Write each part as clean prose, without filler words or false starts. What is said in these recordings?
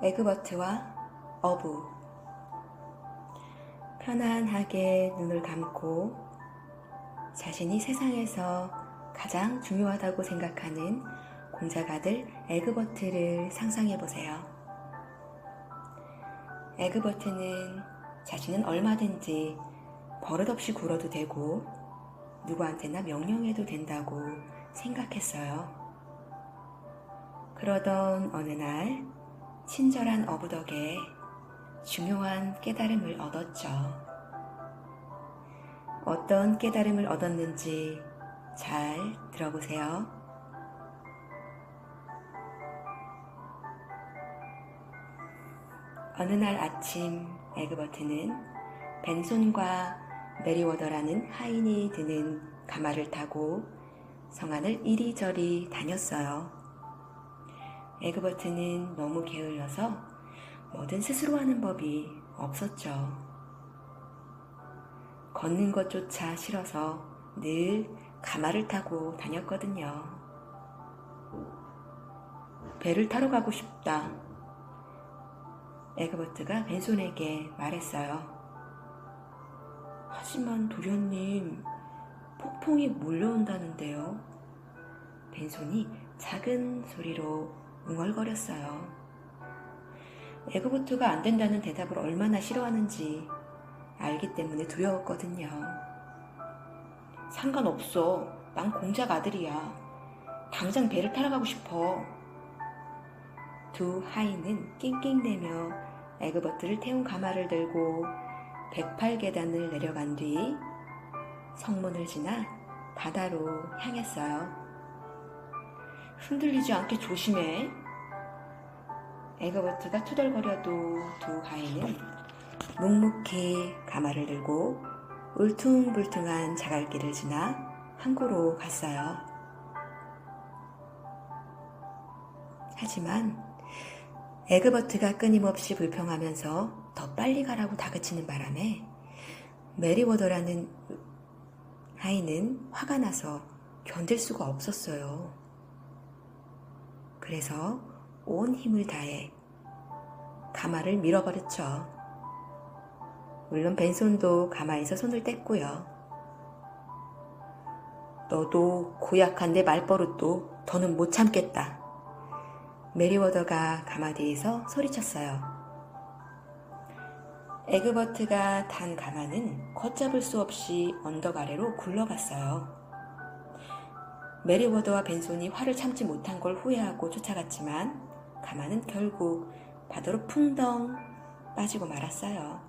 에그버트와 어부. 편안하게 눈을 감고 자신이 세상에서 가장 중요하다고 생각하는 공작 아들 에그버트를 상상해 보세요. 에그버트는 자신은 얼마든지 버릇없이 굴어도 되고 누구한테나 명령해도 된다고 생각했어요. 그러던 어느 날 친절한 어부 덕에 중요한 깨달음을 얻었죠. 어떤 깨달음을 얻었는지 잘 들어보세요. 어느 날 아침 에그버트는 벤손과 메리워더라는 하인이 드는 가마를 타고 성안을 이리저리 다녔어요. 에그버트는 너무 게을러서 뭐든 스스로 하는 법이 없었죠. 걷는 것조차 싫어서 늘 가마를 타고 다녔거든요. 배를 타러 가고 싶다. 에그버트가 벤손에게 말했어요. 하지만 도련님, 폭풍이 몰려온다는데요. 벤손이 작은 소리로 웅얼거렸어요. 에그버트가 안 된다는 대답을 얼마나 싫어하는지 알기 때문에 두려웠거든요. 상관없어. 난 공작 아들이야. 당장 배를 타러 가고 싶어. 두 하인은 낑낑대며 에그버트를 태운 가마를 들고 108계단을 내려간 뒤 성문을 지나 바다로 향했어요. 흔들리지 않게 조심해. 에그버트가 투덜거려도 두 하인은 묵묵히 가마를 들고 울퉁불퉁한 자갈길을 지나 항구로 갔어요. 하지만 에그버트가 끊임없이 불평하면서 더 빨리 가라고 다그치는 바람에 메리워더라는 하인은 화가 나서 견딜 수가 없었어요. 그래서 온 힘을 다해 가마를 밀어버렸죠. 물론 벤손도 가마에서 손을 뗐고요. 너도 고약한데 말버릇도 더는 못 참겠다. 메리워더가 가마 뒤에서 소리쳤어요. 에그버트가 탄 가마는 걷잡을 수 없이 언덕 아래로 굴러갔어요. 메리워더와 벤손이 화를 참지 못한 걸 후회하고 쫓아갔지만 가마는 결국 바다로 풍덩 빠지고 말았어요.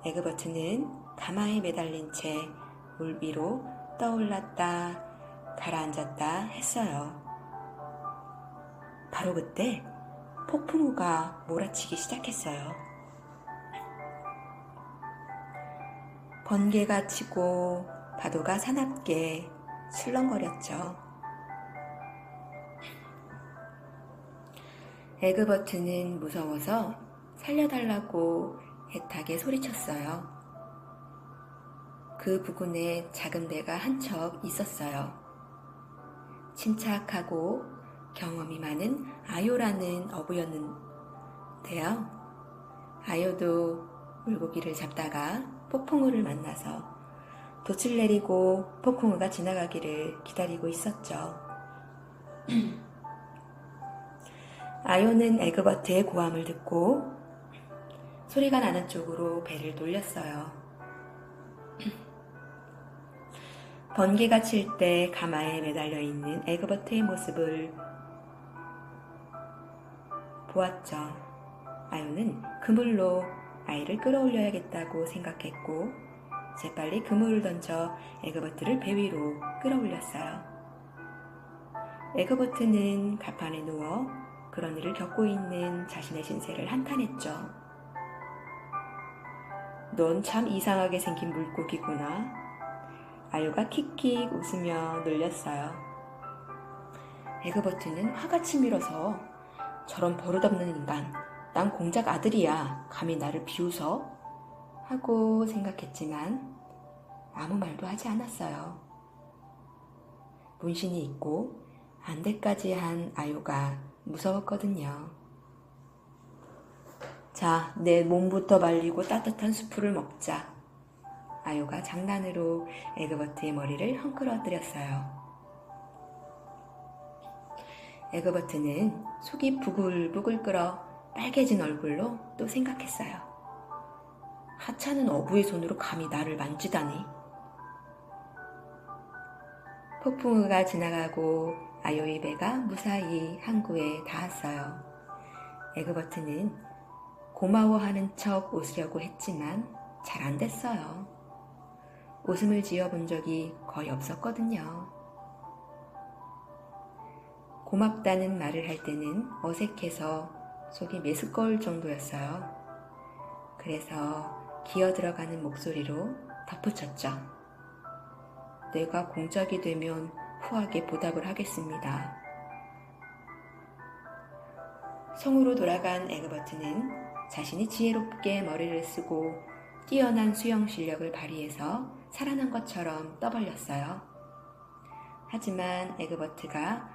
에그버트는 가마에 매달린 채 물 위로 떠올랐다 가라앉았다 했어요. 바로 그때 폭풍우가 몰아치기 시작했어요. 번개가 치고 파도가 사납게 출렁거렸죠. 에그버트는 무서워서 살려달라고 애타게 소리쳤어요. 그 부근에 작은 배가 한 척 있었어요. 침착하고 경험이 많은 아요라는 어부였는데요. 아요도 물고기를 잡다가 폭풍우를 만나서 돛을 내리고 폭풍우가 지나가기를 기다리고 있었죠. 아요는 에그버트의 고함을 듣고 소리가 나는 쪽으로 배를 돌렸어요. 번개가 칠 때 가마에 매달려 있는 에그버트의 모습을 보았죠. 아요는 그물로 아이를 끌어올려야겠다고 생각했고 재빨리 그물을 던져 에그버트를 배 위로 끌어올렸어요. 에그버트는 갑판에 누워 그런 일을 겪고 있는 자신의 신세를 한탄했죠. 넌 참 이상하게 생긴 물고기구나. 아요가 킥킥 웃으며 놀렸어요. 에그버트는 화가 치밀어서 저런 버릇없는 인간, 난 공작 아들이야. 감히 나를 비웃어? 하고 생각했지만 아무 말도 하지 않았어요. 문신이 있고 안대까지 한 아요가 무서웠거든요. 자, 내 몸부터 말리고 따뜻한 수프를 먹자. 아요가 장난으로 에그버트의 머리를 헝클어뜨렸어요. 에그버트는 속이 부글부글 끓어 빨개진 얼굴로 또 생각했어요. 하찮은 어부의 손으로 감히 나를 만지다니. 폭풍우가 지나가고 아요의 배가 무사히 항구에 닿았어요. 에그버트는 고마워하는 척 웃으려고 했지만 잘 안 됐어요. 웃음을 지어본 적이 거의 없었거든요. 고맙다는 말을 할 때는 어색해서 속이 메스꺼울 정도였어요. 그래서 기어 들어가는 목소리로 덧붙였죠. 내가 공작이 되면 후하게 보답을 하겠습니다. 성으로 돌아간 에그버트는 자신이 지혜롭게 머리를 쓰고 뛰어난 수영 실력을 발휘해서 살아난 것처럼 떠벌렸어요. 하지만 에그버트가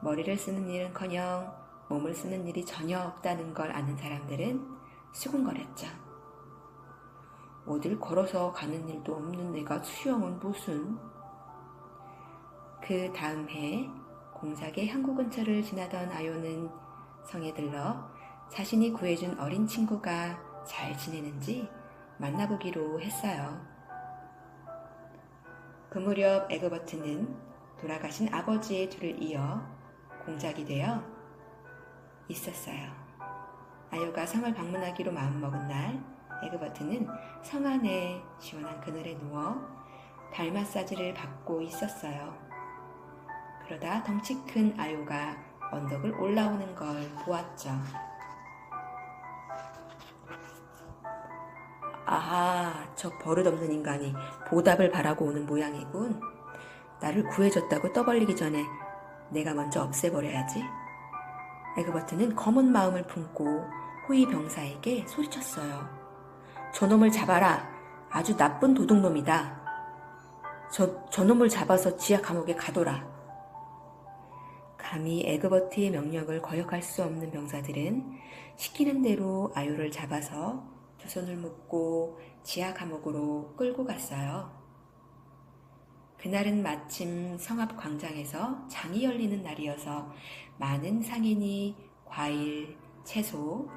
머리를 쓰는 일은커녕 몸을 쓰는 일이 전혀 없다는 걸 아는 사람들은 수군거렸죠. 어딜 걸어서 가는 일도 없는 내가 수영은 무슨. 그 다음 해 공작의 항구 근처를 지나던 아요는 성에 들러 자신이 구해준 어린 친구가 잘 지내는지 만나보기로 했어요. 그 무렵 에그버트는 돌아가신 아버지의 뒤를 이어 공작이 되어 있었어요. 아요가 성을 방문하기로 마음먹은 날 에그버트는 성 안에 시원한 그늘에 누워 발 마사지를 받고 있었어요. 그러다 덩치 큰 아요가 언덕을 올라오는 걸 보았죠. 아하, 저 버릇없는 인간이 보답을 바라고 오는 모양이군. 나를 구해줬다고 떠벌리기 전에 내가 먼저 없애버려야지. 에그버트는 검은 마음을 품고 호위 병사에게 소리쳤어요. 저놈을 잡아라. 아주 나쁜 도둑놈이다. 저놈을 잡아서 지하 감옥에 가둬라. 감히 에그버트의 명령을 거역할 수 없는 병사들은 시키는 대로 아요를 잡아서 두 손을 묶고 지하 감옥으로 끌고 갔어요. 그날은 마침 성 앞 광장에서 장이 열리는 날이어서 많은 상인이 과일, 채소,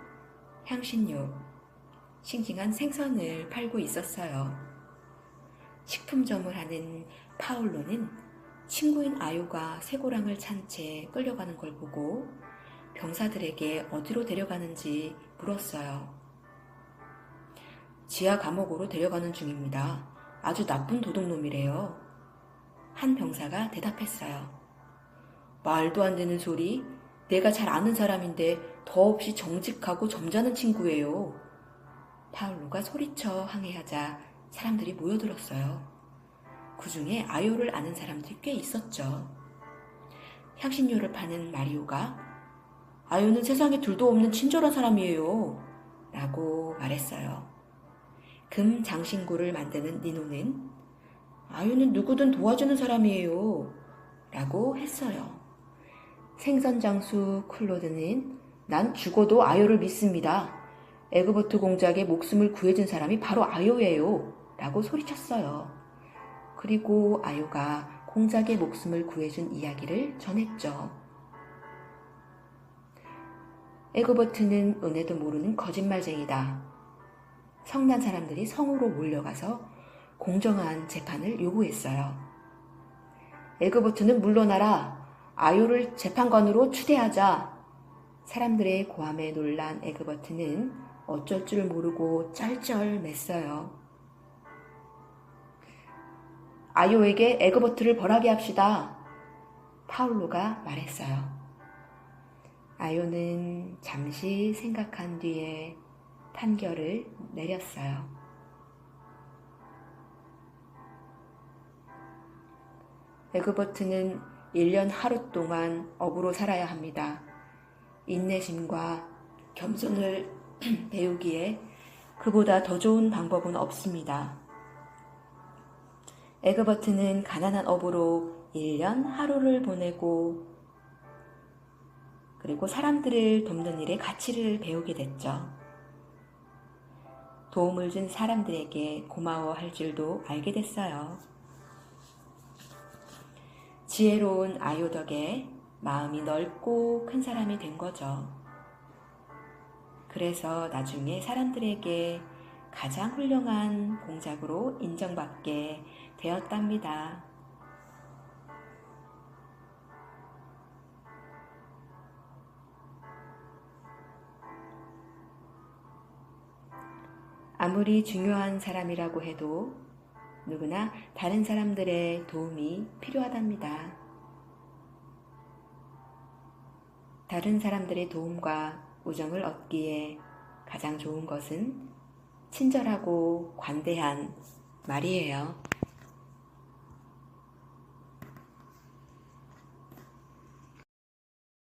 향신료, 싱싱한 생선을 팔고 있었어요. 식품점을 하는 파울로는 친구인 아요가 쇠고랑을 찬 채 끌려가는 걸 보고 병사들에게 어디로 데려가는지 물었어요. 지하 감옥으로 데려가는 중입니다. 아주 나쁜 도둑놈이래요. 한 병사가 대답했어요. 말도 안 되는 소리. 내가 잘 아는 사람인데 더없이 정직하고 점잖은 친구예요. 파울로가 소리쳐 항의하자 사람들이 모여들었어요. 그 중에 아요를 아는 사람들이 꽤 있었죠. 향신료를 파는 마리오가 아요는 세상에 둘도 없는 친절한 사람이에요. 라고 말했어요. 금 장신구를 만드는 니노는 아요는 누구든 도와주는 사람이에요. 라고 했어요. 생선장수 클로드는 난 죽어도 아요를 믿습니다. 에그버트 공작의 목숨을 구해준 사람이 바로 아요예요. 라고 소리쳤어요. 그리고 아요가 공작의 목숨을 구해준 이야기를 전했죠. 에그버트는 은혜도 모르는 거짓말쟁이다. 성난 사람들이 성으로 몰려가서 공정한 재판을 요구했어요. 에그버트는 물러나라. 아요를 재판관으로 추대하자. 사람들의 고함에 놀란 에그버트는 어쩔 줄 모르고 쩔쩔맸어요. 아요에게 에그버트를 벌하게 합시다. 파울로가 말했어요. 아요는 잠시 생각한 뒤에 판결을 내렸어요. 에그버트는 1년 하루 동안 어부로 살아야 합니다. 인내심과 겸손을 배우기에 그보다 더 좋은 방법은 없습니다. 에그버트는 가난한 어부로 1년 하루를 보내고 그리고 사람들을 돕는 일의 가치를 배우게 됐죠. 도움을 준 사람들에게 고마워할 줄도 알게 됐어요. 지혜로운 아요 덕에 마음이 넓고 큰 사람이 된 거죠. 그래서 나중에 사람들에게 가장 훌륭한 공작으로 인정받게 되었답니다. 아무리 중요한 사람이라고 해도 누구나 다른 사람들의 도움이 필요하답니다. 다른 사람들의 도움과 우정을 얻기에 가장 좋은 것은 친절하고 관대한 말이에요.